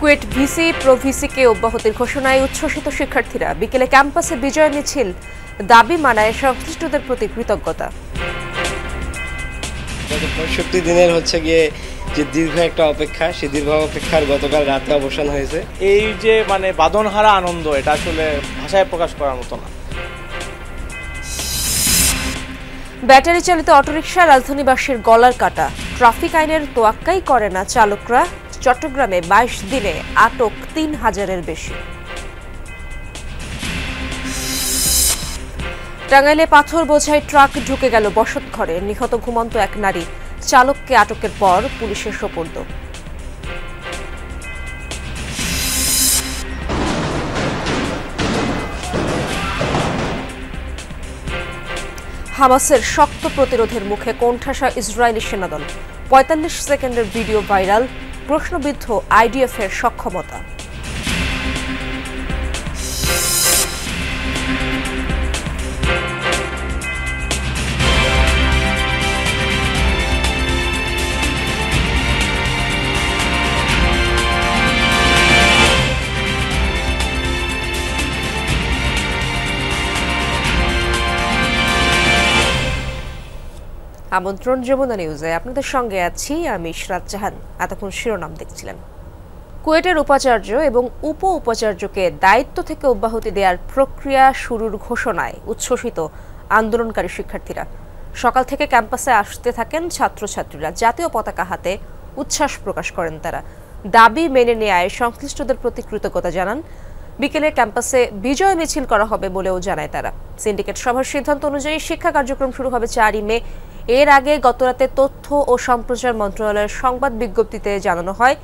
KUET VC প্রভিসিকে অব্যাহতির ঘোষণায় উচ্ছ্বসিত শিক্ষার্থীরা। বিকেলে ক্যাম্পাসে বিজয় মিছিল, দাবি মানায় সংশ্লিষ্টদের প্রতি কৃতজ্ঞতা। গত ৬৫ দিনের গিয়ে যে দীর্ঘ একটা অপেক্ষা, সেই দীর্ঘ অপেক্ষার গতকাল রাতে অবসান হয়েছে। এই যে বাঁধনহারা আনন্দ, এটা আসলে ভাষায় প্রকাশ করার মতো না। ব্যাটারি চালিত অটোরিকশা রাজধানীবাসীর গলার কাটা। ট্রাফিক আইনের তোয়াক্কাই করে না চালকরা। চট্টগ্রামে ২২ দিনে আটক ৩,০০০-এর বেশি। টাঙ্গাইলে পাথর বোঝাই ট্রাক ঢুকে গেল বসতঘরে। নিহত ঘুমন্ত এক নারী। চালককে আটকের পর পুলিশের সোপর্দ। হামাসের শক্ত প্রতিরোধের মুখে কোণঠাসা ইসরায়েলি সেনাদল। ৪৫ সেকেন্ডের ভিডিও ভাইরাল। প্রশ্নবিদ্ধ আইডিএফের সক্ষমতা। আমন্ত্রণ যমুনা নিউজে আপনাদের সঙ্গে আছি আমি ইশরাত জাহান। এতক্ষণ শিরোনাম দেখছিলেন। কুয়েটের উপাচার্য এবং উপ উপাচার্যকে দায়িত্ব থেকে অব্যাহতি দেওয়ার প্রক্রিয়া শুরুর ঘোষণায় উচ্ছ্বসিত আন্দোলনকারী শিক্ষার্থীরা। সকাল থেকে ক্যাম্পাসে আসতে থাকেন ছাত্রছাত্রীরা। জাতীয় পতাকা হাতে উচ্ছ্বাস প্রকাশ করেন তারা। দাবি মেনে নেওয়ায় সংশ্লিষ্টদের প্রতি কৃতজ্ঞতা জানান। বিকেলে ক্যাম্পাসে বিজয় মিছিল করা হবে বলেও জানায় তারা। সিন্ডিকেট সভার সিদ্ধান্ত অনুযায়ী শিক্ষা কার্যক্রম শুরু হবে ৪ মে। এর আগে গতরাতে তথ্য ও সম্প্রচার মন্ত্রণালয়ের সংবাদ বিজ্ঞপ্তিতে জানানো হয়,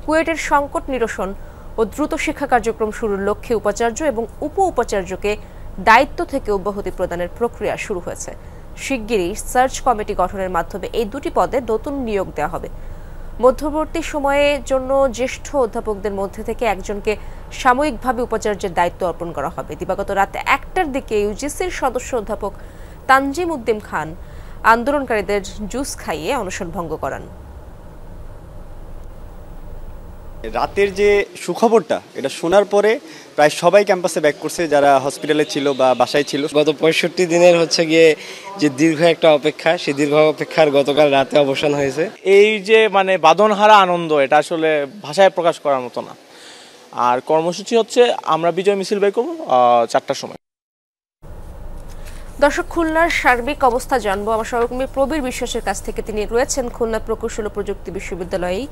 কুয়েটের সংকট নিরসন ও দ্রুত শিক্ষা কার্যক্রম শুরুর লক্ষ্যে উপাচার্য এবং উপ উপাচার্যকে দায়িত্ব থেকে অব্যাহতি প্রদানের প্রক্রিয়া শুরু হয়েছে। শিগগিরই সার্চ কমিটি গঠনের মাধ্যমে এই দুটি পদে নতুন নিয়োগ দেওয়া হবে। মধ্যবর্তী সময়ের জন্য জ্যেষ্ঠ অধ্যাপকদের মধ্যে থেকে একজনকে সাময়িকভাবে উপাচার্যের দায়িত্ব অর্পণ করা হবে। দিবাগত রাত ১টার দিকে ইউজিসির সদস্য অধ্যাপক তানজিম উদ্দিন খান আন্দোলনকারীদের জুস খাইয়ে অনশন ভঙ্গ করান। রাতের যে সুখবরটা, এটা শোনার পরে প্রায় সবাই ক্যাম্পাসে ব্যাক করছে, যারা হসপিটালে ছিল বা বাসায় ছিল। গত ৬৫ দিনের গিয়ে যে দীর্ঘ একটা অপেক্ষা, সেই দীর্ঘ অপেক্ষার গতকাল রাতে অবসান হয়েছে। এই যে বাঁধনহারা আনন্দ, এটা আসলে ভাষায় প্রকাশ করার মতো না। আর কর্মসূচি আমরা বিজয় মিছিল বের করবো ৪টার সময়। দর্শক, খুলনার সার্বিক অবস্থা জানবো আমার সহকর্মী প্রবীর বিশ্বাসের কাছ থেকে। তিনি রয়েছেন খুলনা প্রকৌশল ও প্রযুক্তি বিশ্ববিদ্যালয়ে।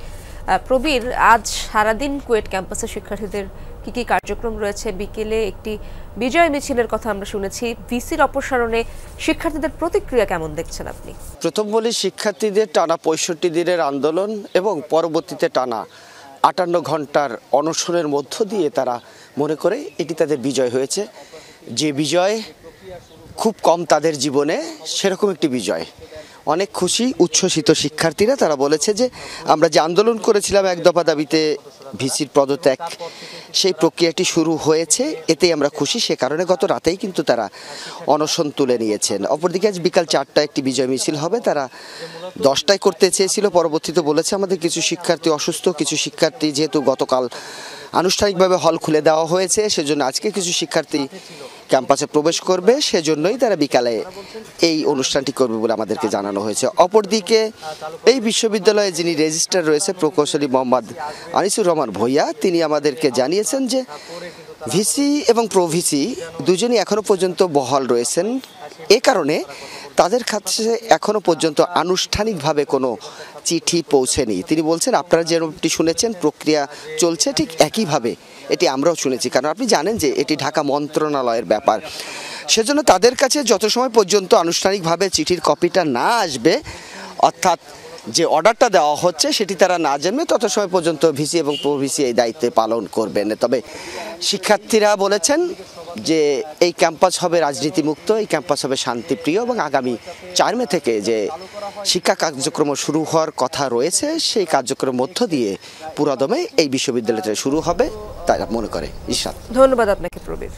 প্রবীর, আজ সারাদিন কুয়েট ক্যাম্পাসে শিক্ষার্থীদের কি কি কার্যক্রম রয়েছে? বিকেলে একটি বিজয় মিছিলের কথা আমরা শুনেছি। ভিসির অপসারণে শিক্ষার্থীদের প্রতিক্রিয়া কেমন দেখছেন আপনি? প্রথম বলি, শিক্ষার্থীদের টানা ৬৫ দিনের আন্দোলন এবং পরবর্তীতে টানা ৫৮ ঘন্টার অনশনের মধ্য দিয়ে তারা মনে করে এটি তাদের বিজয় হয়েছে। যে বিজয় খুব কম তাদের জীবনে, সেরকম একটি বিজয়। অনেক খুশি, উচ্ছ্বসিত শিক্ষার্থীরা। তারা বলেছে যে আমরা যে আন্দোলন করেছিলাম এক দফা দাবিতে ভিসির পদত্যাগ, সেই প্রক্রিয়াটি শুরু হয়েছে, এতেই আমরা খুশি। সে কারণে গত রাতেই কিন্তু তারা অনশন তুলে নিয়েছেন। অপরদিকে আজ বিকাল ৪টায় একটি বিজয় মিছিল হবে। তারা ১০টায় করতে চেয়েছিল, পরবর্তীতে বলেছে আমাদের কিছু শিক্ষার্থী অসুস্থ, কিছু শিক্ষার্থী যেহেতু গতকাল আনুষ্ঠানিকভাবে হল খুলে দেওয়া হয়েছে, সেজন্য আজকে কিছু শিক্ষার্থী ক্যাম্পাসে প্রবেশ করবে, সেজন্যই তারা বিকালে এই অনুষ্ঠানটি করবে বলে আমাদেরকে জানানো হয়েছে। অপরদিকে এই বিশ্ববিদ্যালয়ে যিনি রেজিস্ট্রার রয়েছে প্রকৌশলী মোহাম্মদ আনিসুর রহমান ভূঁইয়া, তিনি আমাদেরকে জানিয়েছেন যে ভিসি এবং প্রভিসি দুজনই এখনো পর্যন্ত বহাল রয়েছেন। এ কারণে তাদের কাছে এখনো পর্যন্ত আনুষ্ঠানিকভাবে কোনো চিঠি পৌঁছেনি। তিনি বলছেন আপনারা যেরকমটি শুনেছেন প্রক্রিয়া চলছে, ঠিক একইভাবে এটি আমরাও শুনেছি। কারণ আপনি জানেন যে এটি ঢাকা মন্ত্রণালয়ের ব্যাপার, সেজন্য তাদের কাছে যত সময় পর্যন্ত আনুষ্ঠানিকভাবে চিঠির কপিটা না আসবে, অর্থাৎ যে অর্ডারটা দেওয়া হচ্ছে সেটি তারা না জানবে, তত সময় পর্যন্ত ভিসি এবং প্রভিসি এই দায়িত্বে পালন করবেন। তবে শিক্ষার্থীরা বলেছেন যে এই ক্যাম্পাস হবে রাজনীতিমুক্ত, এই ক্যাম্পাস হবে শান্তিপ্রিয় এবং আগামী ৪ মে থেকে যে শিক্ষা কার্যক্রম শুরু হওয়ার কথা রয়েছে, সেই কার্যক্রমের মধ্য দিয়ে পুরোদমে এই বিশ্ববিদ্যালয়টা শুরু হবে তারা মনে করে। ইশরাত, ধন্যবাদ আপনাকে প্রবীর।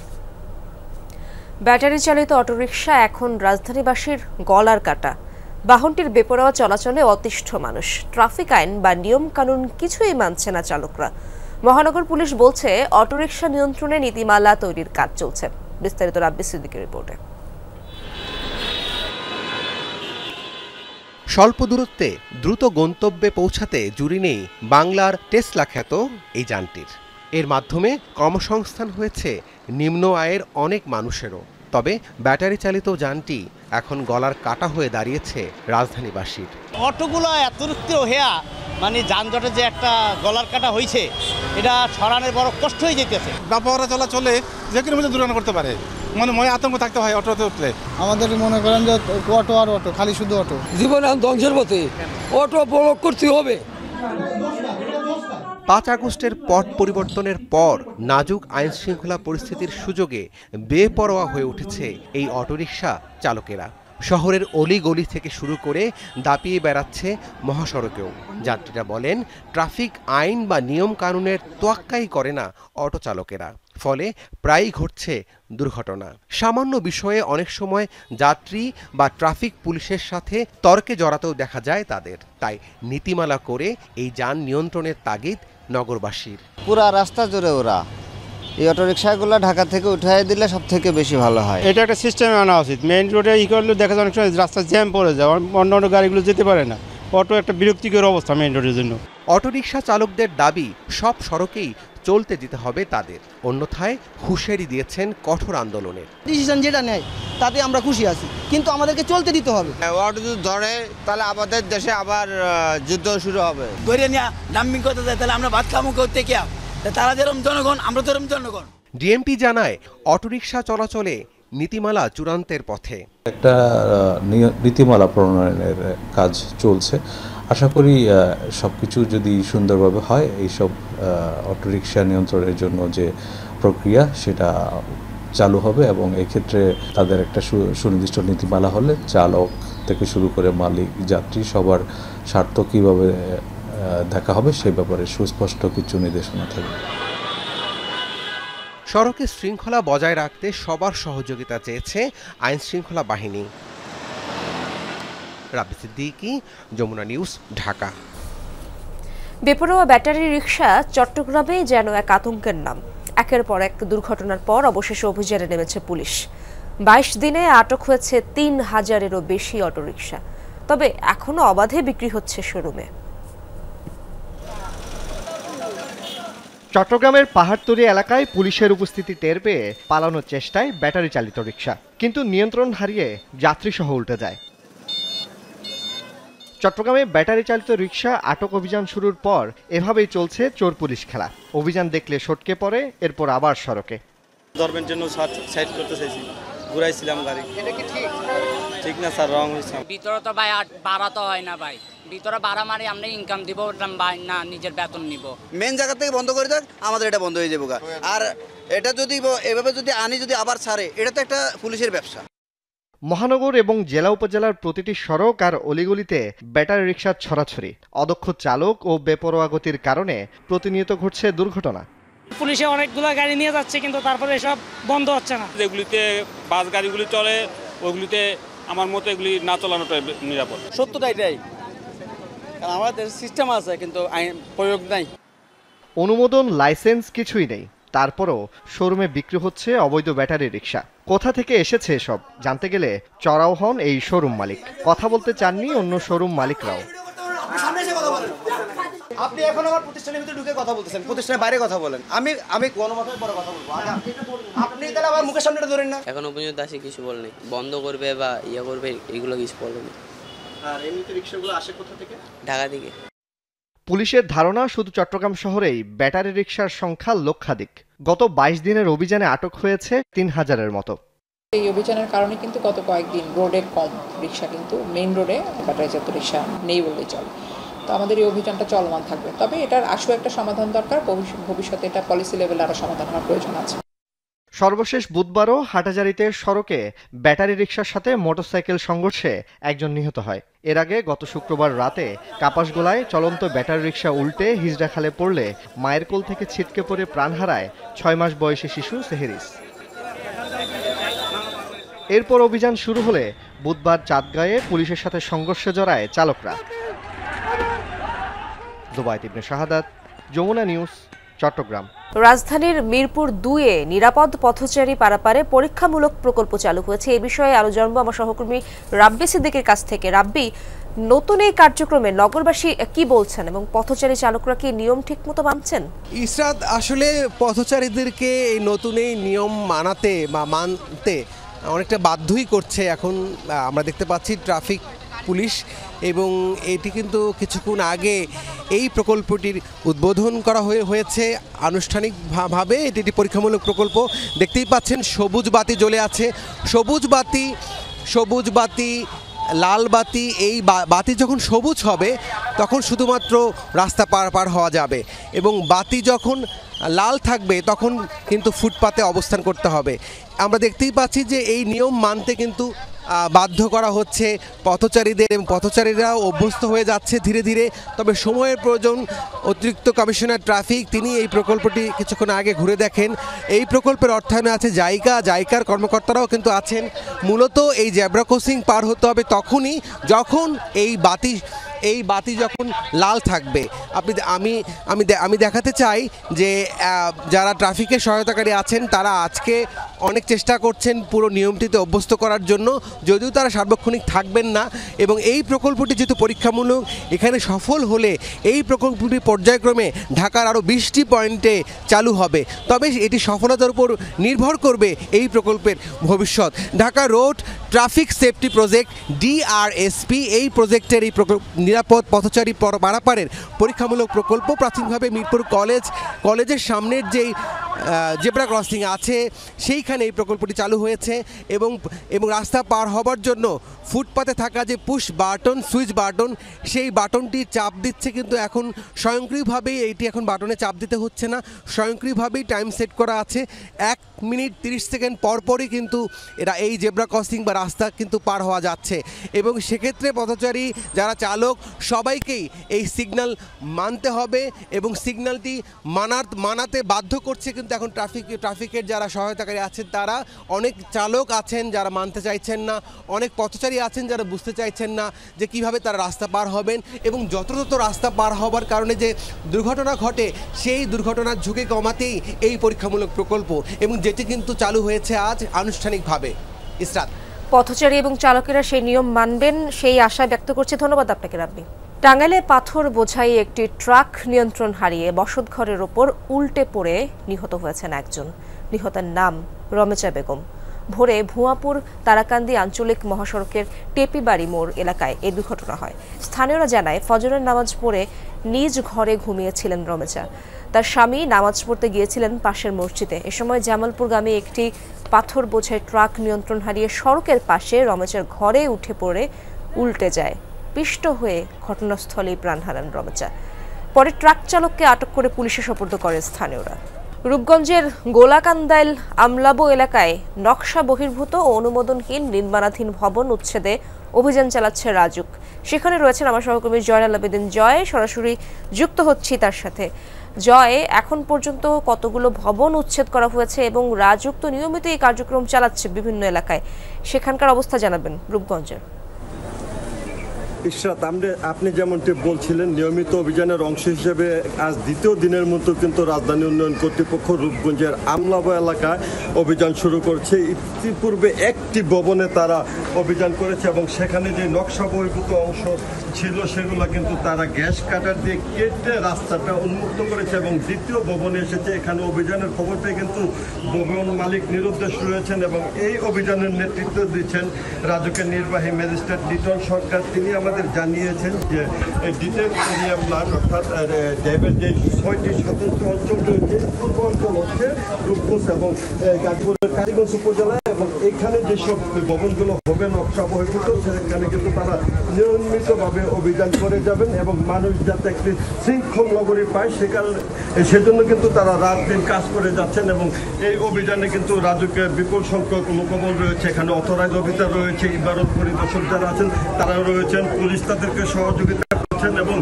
ব্যাটারি চালিত অটোরিকশা এখন রাজধানীবাসীর গলার কাটা। বাহনটির বেপরোয়া চলাচলে অতিষ্ঠ মানুষ। ট্রাফিক আইন বা নিয়ম কানুন কিছুই মানছে না চালকরা। মহানগর পুলিশ বলছে অটোরিকশা নিয়ন্ত্রণে নীতিমালা তৈরির কাজ চলছে। বিস্তারিত রাব্বি সিদ্দিকের রিপোর্টে। স্বল্প দূরত্বে দ্রুত গন্তব্যে পৌঁছাতে জুড়ি নেই বাংলার টেসলা খ্যাত এই যানটির। এর মাধ্যমে কর্মসংস্থান হয়েছে নিম্ন আয়ের অনেক মানুষেরও। তবে ব্যাটারি চালিত যানটি এখন গলার কাটা হয়ে দাঁড়িয়েছে রাজধানীবাসীর। অটোগুলো এত হেয়া মানে যানজটে যে একটা গলার কাটা হয়েছে, এটা সরানোর বড় কষ্ট হয়ে যেতেছে। ব্যাপারে চলাচলে যে কোনো মধ্যে দুর্ঘটনা করতে পারে, মনে আতঙ্ক থাকতে হয় অটোতে উঠলে। আমাদের মনে করেন যে অটো আর অটো, খালি শুধু অটো। জীবনে ধ্বংসের পথে, অটো ব্লক করতে হবে। ৫ আগস্টের পট পরিবর্তনের পর নাজুক আইন শৃঙ্খলা পরিস্থিতির সুযোগে বেপরোয়া হয়ে উঠেছে এই অটোরিকশা চালকেরা। শহরের অলিগলি থেকে শুরু করে দাপিয়ে বেড়াচ্ছে মহাসড়কেও। যাত্রীরা বলেন, ট্রাফিক আইন বা নিয়ম কানুনের তোয়াক্কাই করে না অটো চালকেরা, ফলে প্রায়ই ঘটছে দুর্ঘটনা। সামান্য বিষয়ে অনেক সময় যাত্রী বা ট্রাফিক পুলিশের সাথে তর্কে জড়াতেও দেখা যায় তাদের। তাই নীতিমালা করে এই যান নিয়ন্ত্রণের তাগিদ নগরবাসীর। পুরা রাস্তা জুড়ে ওরা এই অটোরিকশাগুলো ঢাকা থেকে উঠাই দিলে সব থেকে বেশি ভালো হয়। এটা একটা সিস্টেমে আনা উচিত। মেইন রোডে করলে দেখা যায় অনেক সময় রাস্তা জ্যাম পড়ে যায়, অন্য অন্য গাড়িগুলো যেতে পারে না। অটো একটা বিরক্তিকর অবস্থা মেইন রোডের জন্য। অটোরিকশা চালকদের দাবি, সব সড়কেই চলতে দিতে হবে তাদের, অন্যথায় হুঁশিয়ারি দিয়েছেন কঠোর আন্দোলনের। ডিসিশন যেটা নেয় তাতে আমরা খুশি আছি, কিন্তু আমাদেরকে চলতে দিতে হবে। অটো যদি ধরে তাহলে আমাদের দেশে আবার যুদ্ধ শুরু হবে। ধরে নিয়ে ডাম্পিং করতে যায়, তাহলে আমরা ভাত খামো করতে কে? তারা যেরকম জনগণ, আমরা যেরকম জনগণ। ডিএমপি জানায়, অটোরিকশা চলাচলে নীতিমালা চূড়ান্তের পথে। একটা নীতিমালা প্রণয়নের কাজ চলছে। আশা করি সবকিছু যদি সুন্দরভাবে হয়, এইসব অটোরিকশা নিয়ন্ত্রণের জন্য যে প্রক্রিয়া সেটা চালু হবে এবং এক্ষেত্রে তাদের একটা সুনির্দিষ্ট নীতিমালা হলে চালক থেকে শুরু করে মালিক, যাত্রী সবার স্বার্থ কীভাবে দেখা হবে সে ব্যাপারে সুস্পষ্ট কিছু নির্দেশনা থাকবে। সড়কে শৃঙ্খলা বজায় রাখতে সবার সহযোগিতা চেয়েছে আইন শৃঙ্খলা বাহিনী। রাব্বি সিদ্দিকী, যমুনা নিউজ, ঢাকা। বেপরোয়া ব্যাটারি রিকশা চট্টগ্রামে যেন এক আতঙ্কের নাম। একের পর এক দুর্ঘটনার পর অবশেষে অভিযানে নেমেছে পুলিশ। 22 দিনে আটক হয়েছে 3000-এরও বেশি অটোরিকশা। তবে এখনো অবাধে বিক্রি হচ্ছে শোরুমে। চট্টগ্রামের পাহাড়তলী এলাকায় পুলিশের উপস্থিতি টের পেয়ে পালানোর চেষ্টায় ব্যাটারি চালিত রিকশা, কিন্তু নিয়ন্ত্রণ হারিয়ে যাত্রীসহ উল্টে যায়। চট্টগ্রামে ব্যাটারি চালিত রিকশা আটক অভিযান শুরুর পর এভাবেই চলছে চোর পুলিশ খেলা। অভিযান দেখলে সটকে পড়ে, এরপর আবার সড়কে। ধরবের জন্য সাইড করতে চাইছি, ঘুরাইছিলাম গাড়ি। এটা কি ঠিক না স্যার? রং হয়েছে। ভিতরে তো ভাই ভাড়া তো হয় না ভাই, ভিতরে ভাড়া মারি আমরা ইনকাম দিব না, নিজের বেতন নিব। মেন জায়গা থেকে বন্ধ করে দেখ, আমাদের এটা বন্ধ হয়ে যাবে। আর এটা যদি এভাবে যদি আনি, যদি আবার ছাড়ে, এটা তো একটা পুলিশের ব্যবসা। মহানগর এবং জেলা উপজেলার প্রতিটি সড়ক আর অলিগলিতে ব্যাটারি রিকশার ছড়াছড়ি। অদক্ষ চালক ও বেপরোয়া গতির কারণে প্রতিনিয়ত ঘটছে দুর্ঘটনা। পুলিশে অনেকগুলো গাড়ি নিয়ে যাচ্ছে, কিন্তু তারপরে এসব বন্ধ হচ্ছে না। যেগুলিতে বাস গাড়িগুলি চলে, ওইগুলিতে আমার মতো এগুলি না চালানোটাই নিরাপদ। সত্যটা এটাই, কারণ আমাদের সিস্টেম আছে কিন্তু আইন প্রয়োগ নাই। অনুমোদন, লাইসেন্স কিছুই নেই, তারপরও শোরুমে বিক্রি হচ্ছে অবৈধ ব্যাটারি রিকশা। কোথা থেকে এসেছে এসব জানতে গেলে চড়াও হন এই শোরুম মালিক। কথা বলতে চাননি অন্য শোরুম মালিকরাও। আপনি এখন আমার প্রতিষ্ঠানের ভিতরে ঢুকে কথা বলতেছেন, প্রতিষ্ঠানের বাইরে কথা বলেন। আমি গণমাধ্যমে পরে কথা বলবো। আপনি তাহলে আমার মুখের সামনেটা ধরেন না। এখনো পর্যন্ত আসে কিছু বলেনি, বন্ধ করবে বা ইয়ে করবে এগুলো কিছু বলেনি। আর এমনিতে রিকশাগুলো আসে কোথা থেকে? ঢাকা থেকে। পুলিশের ধারণা, শুধু চট্টগ্রাম শহরেই ব্যাটারি রিকশার সংখ্যা লক্ষাধিক। গত 22 দিনের অভিযানে আটক হয়েছে 3000-এর মতো। এই অভিযানের কারণে কিন্তু গত কয়েকদিন রোডে কম রিকশা, কিন্তু মেইন রোডে ব্যাটারিজাত রিকশা নেই বললেই চলে। তো আমাদের এই অভিযানটা চলমান থাকবে, তবে এটার আশু একটা সমাধান দরকার। ভবিষ্যতে এটা পলিসি লেভেলে আরও সমাধান হওয়ার প্রয়োজন আছে। সর্বশেষ বুধবারও হাটাজারিতে সড়কে ব্যাটারি রিকশার সাথে মোটরসাইকেল সংঘর্ষে একজন নিহত হয়। এর আগে গত শুক্রবার রাতে কাপাসগোলায় চলন্ত ব্যাটারি রিকশা উল্টে হিজড়া খালে পড়লে মায়ের কোল থেকে ছিটকে পড়ে প্রাণ হারায় 6 মাস বয়সী শিশু সেহেরিস। এরপর অভিযান শুরু হলে বুধবার চাঁদগাঁয়ে পুলিশের সাথে সংঘর্ষে জড়ায় চালকরা। জুবায়েদ ইবনে শাহাদাত, যমুনা নিউজ, চট্টগ্রাম। রাজধানীর মিরপুর 2-এ নিরাপদ পথচারী পারাপারে পরীক্ষামূলক প্রকল্প চালু হয়েছে। এই বিষয়ে আরো জানবো আমার সহকর্মী রাব্বি সিদ্দিকের কাছ থেকে। রাব্বি, নতুন এই কার্যক্রমে নগরবাসী কি বলছেন এবং পথচারী চালকরা কি নিয়ম ঠিকমতো মানছেন? ইসরাত, আসলে পথচারীদেরকে এই নতুন এই নিয়ম মানতে অনেকটা বাধ্যই করছে এখন আমরা দেখতে পাচ্ছি ট্রাফিক পুলিশ, এবং এটি কিন্তু কিছুক্ষণ আগে এই প্রকল্পটির উদ্বোধন করা হয়েছে আনুষ্ঠানিকভাবে। এটি একটি পরীক্ষামূলক প্রকল্প। দেখতেই পাচ্ছেন সবুজ বাতি জ্বলে আছে, সবুজ বাতি লাল বাতি। এই বাতি যখন সবুজ হবে তখন শুধুমাত্র রাস্তা পার হওয়া যাবে, এবং বাতি যখন লাল থাকবে তখন কিন্তু ফুটপাতে অবস্থান করতে হবে। আমরা দেখতেই পাচ্ছি যে এই নিয়ম মানতে কিন্তু বাধ্য করা হচ্ছে পথচারীদের, এবং পথচারীরাও অভ্যস্ত হয়ে যাচ্ছে ধীরে ধীরে। তবে সময়ের প্রয়োজন। অতিরিক্ত কমিশনার ট্রাফিক তিনি এই প্রকল্পটি কিছুক্ষণ আগে ঘুরে দেখেন। এই প্রকল্পের অর্থায়নে আছে জাইকার কর্মকর্তারাও কিন্তু আছেন। মূলত এই জেব্রা ক্রসিং পার হতে হবে তখনই যখন এই বাতি যখন লাল থাকবে। আমি দেখাতে চাই যে যারা ট্রাফিকের সহায়তাকারী আছেন তারা আজকে অনেক চেষ্টা করছেন পুরো নিয়মটিতে অভ্যস্ত করার জন্য, যদিও তারা সার্বক্ষণিক থাকবেন না। এবং এই প্রকল্পটি যেহেতু পরীক্ষামূলক, এখানে সফল হলে এই প্রকল্পটি পর্যায়ক্রমে ঢাকার আরও 20টি পয়েন্টে চালু হবে। তবে এটি সফলতার উপর নির্ভর করবে এই প্রকল্পের ভবিষ্যৎ। Dhaka road traffic safety project DRSP এই প্রজেক্টের এই নিরাপদ পথচারী পারাপারের পরীক্ষামূলক প্রকল্প প্রাথমিকভাবে মিরপুর কলেজের সামনের যেই জেব্রা ক্রসিং আছে সেইখানে এই প্রকল্পটি চালু হয়েছে, এবং রাস্তা পার হবার জন্য ফুটপাতে থাকা যে সুইচ বাটন সেই বাটনটি চাপ দিচ্ছে, কিন্তু এখন স্বয়ংক্রিয়ভাবেই এইটি এখন বাটনে চাপ দিতে হচ্ছে না, স্বয়ংক্রিয়ভাবেই টাইম সেট করা আছে। 1 মিনিট 30 সেকেন্ড পরপরই কিন্তু এরা এই জেব্রা ক্রসিং বা রাস্তা কিন্তু পার হওয়া যাচ্ছে। এবং সেক্ষেত্রে পথচারী যারা চালক সবাইকেই এই সিগন্যাল মানতে হবে, এবং সিগন্যালটি মানাতে বাধ্য করছে কিন্তু এখন ট্রাফিকের যারা সহায়তাকারী আছেন তারা। অনেক চালক আছেন যারা মানতে চাইছেন না, অনেক পথচারী আছেন যারা বুঝতে চাইছেন না যে কিভাবে তারা রাস্তা পার হবেন, এবং যথাযথ রাস্তা পার হবার কারণে যে দুর্ঘটনা ঘটে সেই দুর্ঘটনার ঝুঁকি কমাতেই এই পরীক্ষামূলক প্রকল্প, এবং যেটি কিন্তু চালু হয়েছে আজ আনুষ্ঠানিকভাবে। ইসরাত, পথচারী এবং চালকেরা সেই নিয়ম মানবেন সেই আশা ব্যক্ত করছে। ধন্যবাদ আপনাকে রাব্বি। টাঙ্গাইলে পাথর বোঝাই একটি ট্রাক নিয়ন্ত্রণ হারিয়ে বসতঘরের ওপর উল্টে পড়ে নিহত হয়েছেন একজন। নিহতের নাম রমেচা বেগম। ভোরে ভুয়াপুর তারাকান্দি আঞ্চলিক মহাসড়কের টেপিবাড়ি মোড় এলাকায় এই দুর্ঘটনা হয়। স্থানীয়রা জানায় ফজরের নামাজ পড়ে নিজ ঘরে ঘুমিয়েছিলেন রমেচা। তার স্বামী নামাজ পড়তে গিয়েছিলেন পাশের মসজিদে। এ সময় জামালপুরগামী একটি পাথর বোঝাই ট্রাক নিয়ন্ত্রণ হারিয়ে সড়কের পাশে রমেচার ঘরে উঠে পড়ে উল্টে যায়। পিষ্ট হয়ে ঘটনাস্থলেই প্রাণ হারান রমেচা। পরে ট্রাক চালককে আটক করে পুলিশে সোপর্দ করে স্থানীয়রা। রূপগঞ্জের গোলাকান্দাইল আমলাবো এলাকায় নকশা বহির্ভূত ও অনুমোদনহীন নির্মাণাধীন ভবন উচ্ছেদে অভিযান চালাচ্ছে রাজুক। সেখানে রয়েছেন আমার সহকর্মী জয়নাল আবেদিন জয়। সরাসরি যুক্ত হচ্ছি তার সাথে। জয়, এখন পর্যন্ত কতগুলো ভবন উচ্ছেদ করা হয়েছে এবং রাজুক তো নিয়মিত এই কার্যক্রম চালাচ্ছে বিভিন্ন এলাকায়, সেখানকার অবস্থা জানাবেন রূপগঞ্জের। ইশরাত, আপনি যেমনটি বলছিলেন নিয়মিত অভিযানের অংশ হিসেবে আজ দ্বিতীয় দিনের মতো কিন্তু রাজধানী উন্নয়ন কর্তৃপক্ষ রূপগঞ্জের আমলাবো এলাকায় অভিযান শুরু করছে। ইতিপূর্বে একটি ভবনে তারা অভিযান করেছে এবং সেখানে যে নকশা বহির্ভূত অংশ ছিল সেগুলো কিন্তু তারা গ্যাস কাটার দিয়ে কেটে রাস্তাটা উন্মুক্ত করেছে, এবং দ্বিতীয় ভবনে এসেছে। এখানে অভিযানের খবর পেয়ে কিন্তু ভবন মালিক নিরুদ্দেশ রয়েছেন, এবং এই অভিযানের নেতৃত্ব দিচ্ছেন রাজুকের নির্বাহী ম্যাজিস্ট্রেট লিটন সরকার। তিনি আমাদের জানিয়েছেন যে ডিটেল এরিয়া প্ল্যান অর্থাৎ ড্যামের যে 6টি স্বতন্ত্র অঞ্চল রয়েছে, পূর্ব অঞ্চল হচ্ছে রূপগঞ্জ এবং গাজীপুরের কালীগঞ্জ উপজেলায়, এবং এখানে যেসব ভবনগুলো হবে নকশা বহির্ভূত সেখানে কিন্তু তারা নিয়মিতভাবে অভিযান করে যাবেন, এবং মানুষ যাতে একটি শৃঙ্খল নগরী পায় সেজন্য কিন্তু তারা রাত দিন কাজ করে যাচ্ছেন। এবং এই অভিযানে কিন্তু রাজুকের বিপুল সংখ্যক লোকবল রয়েছে, এখানে অথরাইজ অফিসার রয়েছে, ইবাদত পরিদর্শক যারা আছেন তারা রয়েছেন, পুলিশ তাদেরকে সহযোগিতা করছেন, এবং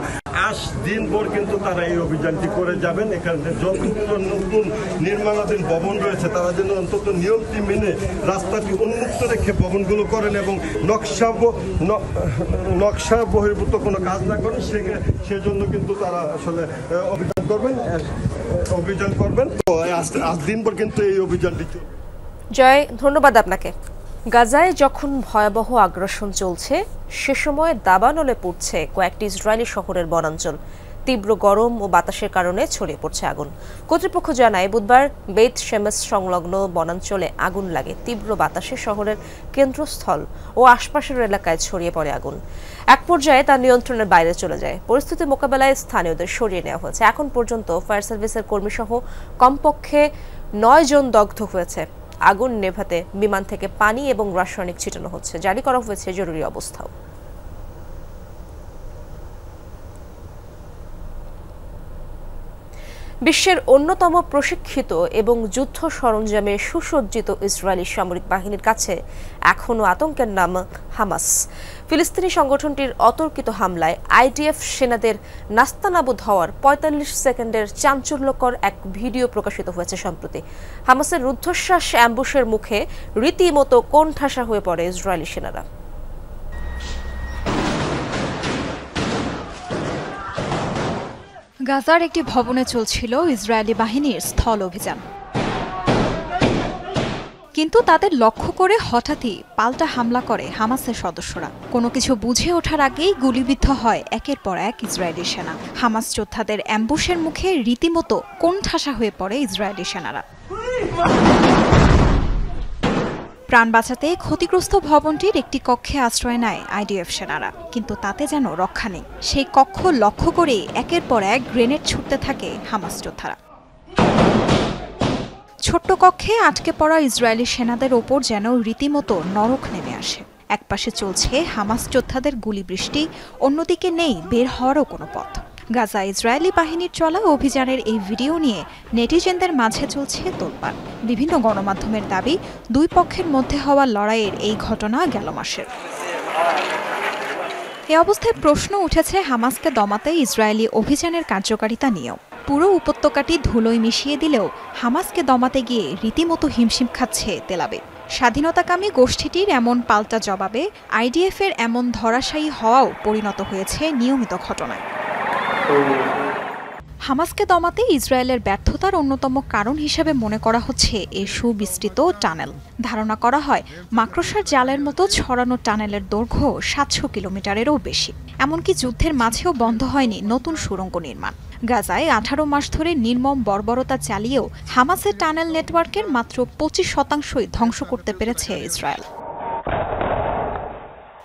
10 দিন পর কিন্তু তারা এই অভিযানটি করে যাবেন। এখানে যত নতুন নির্মাণাধীন ভবন রয়েছে তারা যেন অন্তত নিয়মটি মেনে রাস্তাটি উন্মুক্ত রেখে ভবনগুলো করেন এবং নকশা বহির্ভূত কোনো কাজ না করেন, সেজন্য কিন্তু তারা আসলে অভিযান করবেন। তো আজ দিন পর কিন্তু এই অভিযানটি জয়, ধন্যবাদ আপনাকে। গাজায় যখন ভয়াবহ আগ্রাসন চলছে সে সময় দাবানলে পড়ছে কয়েকটি ইসরায়েলি শহরের বনাঞ্চল। তীব্র গরম ও বাতাসের কারণে ছড়িয়ে পড়ছে আগুন। কর্তৃপক্ষ জানায় বুধবার বেত শেমেস সংলগ্ন বনাঞ্চলে আগুন লাগে। তীব্র বাতাসে শহরের কেন্দ্রস্থল ও আশপাশের এলাকায় ছড়িয়ে পড়ে আগুন। এক পর্যায়ে তা নিয়ন্ত্রণের বাইরে চলে যায়। পরিস্থিতি মোকাবেলায় স্থানীয়দের সরিয়ে নেওয়া হয়েছে। এখন পর্যন্ত ফায়ার সার্ভিসের কর্মীসহ কমপক্ষে 9 জন দগ্ধ হয়েছে। আগুন নেভাতে বিমান থেকে পানি এবং রাসায়নিক ছিটানো হচ্ছে। জারি করা হয়েছে জরুরি অবস্থাও। বিশ্বের অন্যতম প্রশিক্ষিত এবং যুদ্ধ সরঞ্জামে সুসজ্জিত ইসরায়েলি সামরিক বাহিনীর কাছে এখনও আতঙ্কের নাম হামাস। ফিলিস্তিনি সংগঠনটির অতর্কিত হামলায় আইডিএফ সেনাদের নাস্তানাবুদ হওয়ার 45 সেকেন্ডের চাঞ্চল্যকর এক ভিডিও প্রকাশিত হয়েছে সম্প্রতি। হামাসের রুদ্ধশ্বাস অ্যাম্বুশের মুখে রীতিমতো কোণঠাসা হয়ে পড়ে ইসরায়েলি সেনারা। গাজার একটি ভবনে চলছিল ইসরায়েলি বাহিনীর স্থল অভিযান, কিন্তু তাদের লক্ষ্য করে হঠাৎই পাল্টা হামলা করে হামাসের সদস্যরা। কোনো কিছু বুঝে ওঠার আগেই গুলিবিদ্ধ হয় একের পর এক ইসরায়েলি সেনা। হামাস যোদ্ধাদের অ্যাম্বুশের মুখে রীতিমতো কোণঠাসা হয়ে পড়ে ইসরায়েলি সেনারা। প্রাণ বাঁচাতে ক্ষতিগ্রস্ত ভবনটির একটি কক্ষে আশ্রয় নেয় আইডিএফ সেনারা, কিন্তু তাতে যেন রক্ষা নেই। সেই কক্ষ লক্ষ্য করে একের পর এক গ্রেনেড ছুটতে থাকে হামাস যোদ্ধারা। ছোট্ট কক্ষে আটকে পড়া ইসরায়েলি সেনাদের ওপর যেন রীতিমতো নরক নেমে আসে। একপাশে চলছে হামাস যোদ্ধাদের গুলিবৃষ্টি, অন্যদিকে নেই বের হওয়ারও কোনো পথ। গাজা ইসরায়েলি বাহিনীর চলা অভিযানের এই ভিডিও নিয়ে নেটিজেনদের মাঝে চলছে তোলপাড়। বিভিন্ন গণমাধ্যমের দাবি, দুই পক্ষের মধ্যে হওয়া লড়াইয়ের এই ঘটনা গেল মাসের। এ অবস্থায় প্রশ্ন উঠেছে হামাসকে দমাতে ইসরায়েলি অভিযানের কার্যকারিতা নিয়েও। পুরো উপত্যকাটি ধুলোয় মিশিয়ে দিলেও হামাসকে দমাতে গিয়ে রীতিমতো হিমশিম খাচ্ছে তেল আবিব। স্বাধীনতাকামী গোষ্ঠীটির এমন পাল্টা জবাবে আইডিএফের এমন ধরাশায়ী হওয়াও পরিণত হয়েছে নিয়মিত ঘটনায়। হামাসকে দমাতে ইসরায়েলের ব্যর্থতার অন্যতম কারণ হিসেবে মনে করা হচ্ছে এই সুবিস্তৃত টানেল। ধারণা করা হয় মাকড়সার জালের মতো ছড়ানো টানেলের দৈর্ঘ্য 700 কিলোমিটারেরও বেশি। এমনকি যুদ্ধের মাঝেও বন্ধ হয়নি নতুন সুড়ঙ্গ নির্মাণ। গাজায় 18 মাস ধরে নির্মম বর্বরতা চালিয়েও হামাসের টানেল নেটওয়ার্কের মাত্র 25% ধ্বংস করতে পেরেছে ইসরায়েল।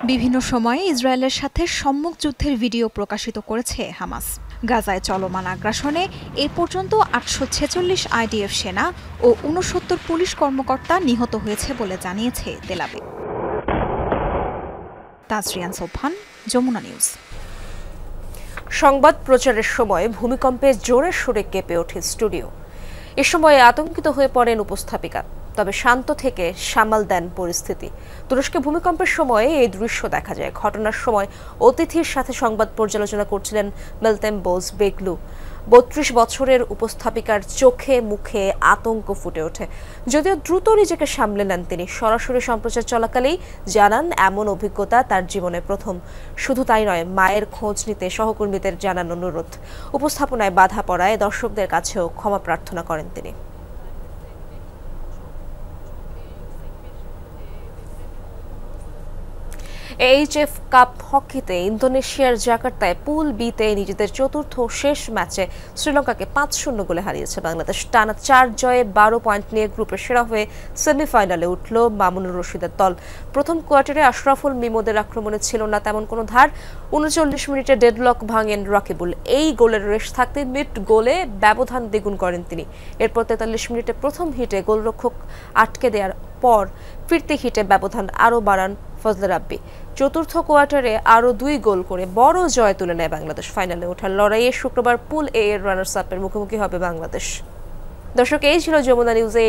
বিভিন্ন সময়ে ইসরায়েলের সাথে সম্মুখ যুদ্ধের ভিডিও প্রকাশিত করেছে হামাস। গাজায় চলমান আগ্রাসনে এ পর্যন্ত 846 আইডিএফ সেনা ও 69 পুলিশ কর্মকর্তা নিহত হয়েছে বলে জানিয়েছে Tel Aviv. Tazrian Sofan, Jamuna news. সংবাদ প্রচারের সময় ভূমিকম্পে জোরে সোরে কেঁপে ওঠে স্টুডিও। এ সময় আতঙ্কিত হয়ে পড়েন উপস্থাপিকা, তবে শান্ত থেকে সামাল দেন পরিস্থিতি। তুরস্কে ভূমিকম্পের সময় এই দৃশ্য দেখা যায়। ঘটনার সময় অতিথির সাথে সংবাদ পর্যালোচনা করছিলেন মেলতেম বোজ বেগলু। 32 বছরের উপস্থাপিকার চোখে মুখে আতঙ্ক ফুটে ওঠে। যদিও দ্রুত নিজেকে সামলে নেন তিনি। সরাসরি সম্প্রচার চলাকালেই জানান এমন অভিজ্ঞতা তার জীবনে প্রথম। শুধু তাই নয়, মায়ের খোঁজ নিতে সহকর্মীদের জানান অনুরোধ। উপস্থাপনায় বাধা পড়ায় দর্শকদের কাছেও ক্ষমা প্রার্থনা করেন তিনি। এইচএফ কাপ হকিতে ইন্দোনেশিয়ার জাকার্তায় পুল বিতে নিজেদের চতুর্থ শেষ ম্যাচে শ্রীলঙ্কাকে 5-0 গোলে হারিয়েছে বাংলাদেশ। টানা 4 জয়ে 12 পয়েন্ট নিয়ে গ্রুপে সেরা হয়ে সেমিফাইনালে উঠল মামুনুর রশিদের দল। প্রথম কোয়ার্টারে আশরাফুল মিমোদের আক্রমণে ছিল না তেমন কোনো ধার। 39 মিনিটে ডেডলক ভাঙেন রাকিবুল। এই গোলের রেশ থাকতে মিড গোলে ব্যবধান দ্বিগুণ করেন তিনি। এরপর 43 মিনিটে প্রথম হিটে গোলরক্ষক আটকে দেওয়ার পর ফিরতি হিটে ব্যবধান আরও বাড়ান ফজলে রাব্বি। চতুর্থ কোয়ার্টারে আরও 2 গোল করে বড় জয় তুলে নেয় বাংলাদেশ। ফাইনালে ওঠার লড়াইয়ে শুক্রবার পুল এ এর রানার্স আপের মুখোমুখি হবে বাংলাদেশ। দর্শক, এই ছিল যমুনা নিউজে